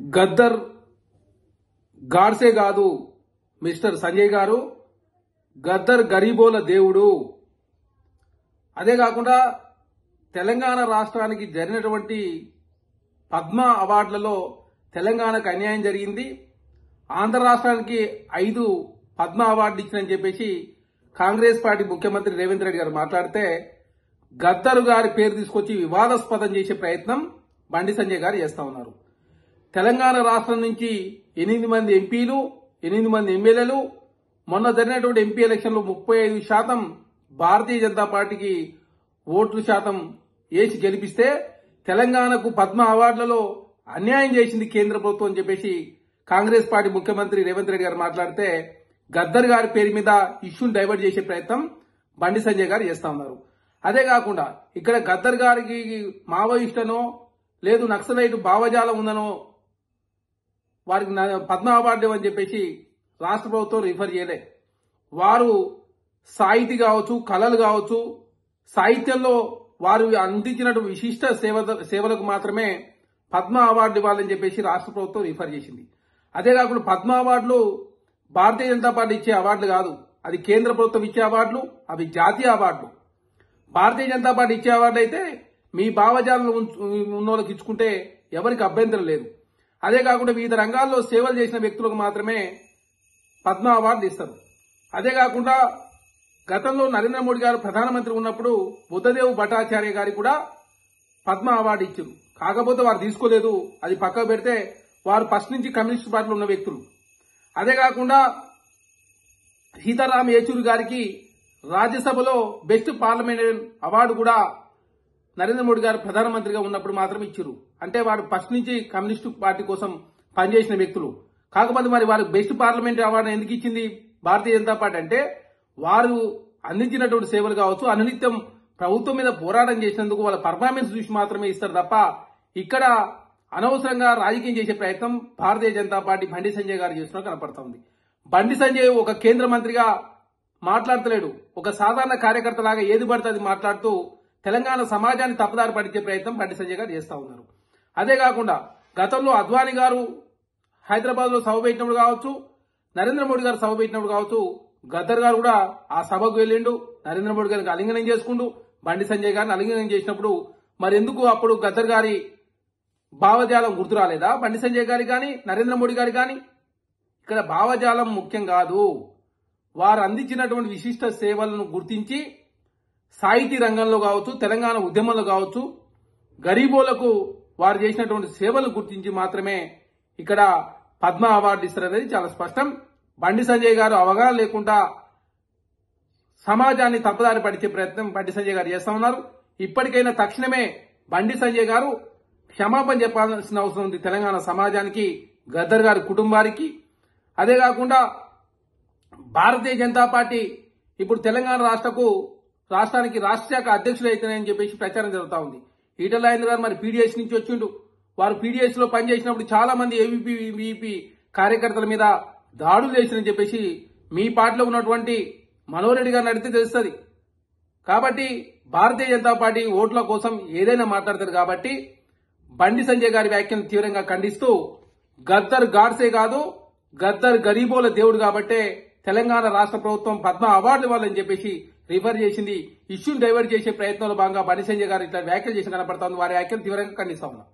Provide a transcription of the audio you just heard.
గద్దర్ గాడ్సే కాదు మిస్టర్ సంజయ్ గారు, గద్దర్ గరీబోల దేవుడు. అదే కాకుండా తెలంగాణ రాష్ట్రానికి జరిగినటువంటి పద్మ అవార్డులలో తెలంగాణకు అన్యాయం జరిగింది. ఆంధ్ర రాష్ట్రానికి 5 పద్మ అవార్డులు ఇచ్చినని చెప్పేసి కాంగ్రెస్ పార్టీ ముఖ్యమంత్రి రేవంత్ రెడ్డి గారు మాట్లాడితే గద్దర్ గారి పేరు తీసుకొచ్చి వివాదాస్పదం చేసే ప్రయత్నం బండి సంజయ్ గారు చేస్తా ఉన్నారు. తెలంగాణ రాష్ట్రం నుంచి 8 మంది ఎంపీలు, 8 మంది ఎమ్మెల్యేలు, మొన్న జరిగినటువంటి ఎంపీ ఎలక్షన్లో 35% భారతీయ జనతా పార్టీకి ఓట్ల శాతం వేసి గెలిపిస్తే తెలంగాణకు పద్మ అవార్డులలో అన్యాయం చేసింది కేంద్ర ప్రభుత్వం అని చెప్పేసి కాంగ్రెస్ పార్టీ ముఖ్యమంత్రి రేవంత్ రెడ్డి గారు మాట్లాడితే గద్దర్ గారి పేరు మీద ఇష్యూని డైవర్ట్ చేసే ప్రయత్నం బండి సంజయ్ గారు చేస్తా ఉన్నారు. అదే కాకుండా ఇక్కడ గద్దర్ గారికి మావోయిస్టనో లేదు నక్సలైట్ భావజాలం ఉందనో వారికి పద్మ అవార్డు అని చెప్పేసి రాష్ట్ర ప్రభుత్వం రిఫర్ చేయలే. వారు సాహితీ కావచ్చు, కళలు కావచ్చు, సాహిత్యంలో వారు అందించినటువంటి విశిష్ట సేవలకు మాత్రమే పద్మ అవార్డు ఇవ్వాలని చెప్పేసి రాష్ట్ర ప్రభుత్వం రిఫర్ చేసింది. అదే కాకుండా పద్మ అవార్డులు భారతీయ జనతా పార్టీ ఇచ్చే అవార్డులు కాదు, అది కేంద్ర ప్రభుత్వం ఇచ్చే అవార్డులు, అవి జాతీయ అవార్డులు. భారతీయ జనతా పార్టీ ఇచ్చే అవార్డు అయితే మీ భావజాలను ఉన్నోళ్ళకి ఇచ్చుకుంటే ఎవరికి అభ్యంతరం లేదు. అదే కాకుండా వివిధ రంగాల్లో సేవలు చేసిన వ్యక్తులకు మాత్రమే పద్మ అవార్డు ఇస్తారు. అదే కాకుండా గతంలో నరేంద్ర మోడీ గారు ప్రధానమంత్రి ఉన్నప్పుడు బుద్ధదేవ్ భట్టాచార్య గారికి కూడా పద్మ అవార్డు ఇచ్చారు. కాకపోతే వారు తీసుకోలేదు, అది పక్కకు పెడితే వారు ఫస్ట్ నుంచి కమ్యూనిస్ట్ పార్టీలో ఉన్న వ్యక్తులు. అదే కాకుండా సీతారాం యేచూరి గారికి రాజ్యసభలో బెస్ట్ పార్లమెంటరీ అవార్డు కూడా నరేంద్ర మోడీ గారు ప్రధానమంత్రిగా ఉన్నప్పుడు మాత్రం ఇచ్చారు. అంటే వారు ఫస్ట్ నుంచి కమ్యూనిస్టు పార్టీ కోసం పనిచేసిన వ్యక్తులు. కాకపోతే మరి వారికి బెస్ట్ పార్లమెంటరీ అవార్డు ఎందుకు ఇచ్చింది భారతీయ జనతా పార్టీ అంటే వారు అందించినటువంటి సేవలు కావచ్చు, అనునిత్యం ప్రభుత్వం మీద పోరాటం చేసినందుకు వాళ్ళ పర్ఫార్మెన్స్ చూసి మాత్రమే ఇస్తారు తప్ప ఇక్కడ అనవసరంగా రాజకీయం చేసే ప్రయత్నం భారతీయ జనతా పార్టీ బండి సంజయ్ గారు చేస్తున్నట్టు కనపడుతోంది. బండి సంజయ్ ఒక కేంద్ర మంత్రిగా మాట్లాడతలేడు, ఒక సాధారణ కార్యకర్త లాగా ఏది పడితే అది మాట్లాడుతూ తెలంగాణ సమాజాన్ని తప్పుదారి పట్టించే ప్రయత్నం బండి సంజయ్ గారు చేస్తా ఉన్నారు. అదే కాకుండా గతంలో అద్వానీ గారు హైదరాబాద్ లో సభ పెట్టినప్పుడు కావచ్చు, నరేంద్ర మోడీ గారు సభ పెట్టినప్పుడు కావచ్చు, గద్దర్ గారు కూడా ఆ సభకు వెళ్లిండు, నరేంద్ర మోడీ గారికి అలింగనం చేసుకుంటూ బండి సంజయ్ గారిని అలింగనం చేసినప్పుడు మరి ఎందుకు అప్పుడు గద్దర్ గారి భావజాలం గుర్తు రాలేదా బండి సంజయ్ గారికి కానీ నరేంద్ర మోడీ గారికి కానీ? ఇక్కడ భావజాలం ముఖ్యం కాదు, వారు అందించినటువంటి విశిష్ట సేవలను గుర్తించి సాహితీ రంగంలో కావచ్చు, తెలంగాణ ఉద్యమంలో కావచ్చు, గరీబోలకు వారు చేసినటువంటి సేవలు గుర్తించి మాత్రమే ఇక్కడ పద్మ అవార్డు ఇస్తారనేది చాలా స్పష్టం. బండి సంజయ్ గారు అవగాహన లేకుండా సమాజాన్ని తప్పుదారి పడిచే ప్రయత్నం బండి సంజయ్ గారు చేస్తా ఉన్నారు. ఇప్పటికైనా తక్షణమే బండి సంజయ్ గారు క్షమాపణ చెప్పాల్సిన అవసరం ఉంది తెలంగాణ సమాజానికి, గద్దర్ గారి కుటుంబానికి. అదే కాకుండా భారతీయ జనతా పార్టీ ఇప్పుడు తెలంగాణ రాష్ట్రానికి రాష్ట్ర శాఖ అధ్యక్షులు అవుతున్నాయని చెప్పేసి ప్రచారం జరుగుతూ ఉంది. ఈటల రాజేంద్ర గారు మరి పీడీఎస్ నుంచి వచ్చిండు. వారు పీడీఎస్ లో పనిచేసినప్పుడు చాలా మంది ఏవీపీ వీపీ కార్యకర్తల మీద దాడులు చేసినని చెప్పేసి మీ పార్టీలో ఉన్నటువంటి మనోహర్ రెడ్డి గారిని అడిగితే తెలుస్తుంది. కాబట్టి భారతీయ జనతా పార్టీ ఓట్ల కోసం ఏదైనా మాట్లాడతారు. కాబట్టి బండి సంజయ్ గారి వ్యాఖ్యలను తీవ్రంగా ఖండిస్తూ గద్దర్ గాడ్సే కాదు, గద్దర్ గరీబోల దేవుడు కాబట్టే తెలంగాణ రాష్ట్ర ప్రభుత్వం పద్మ అవార్డు ఇవ్వాలని చెప్పేసి రిఫర్ చేసింది. ఇష్యూని డైవర్ట్ చేసే ప్రయత్నంలో భాగంగా బండి సంజయ్ గారు ఇట్లా వ్యాఖ్యలు చేసి కనపడతా ఉంది. వారి వ్యాఖ్యలు తీవ్రంగా ఖండిస్తా ఉన్నారు.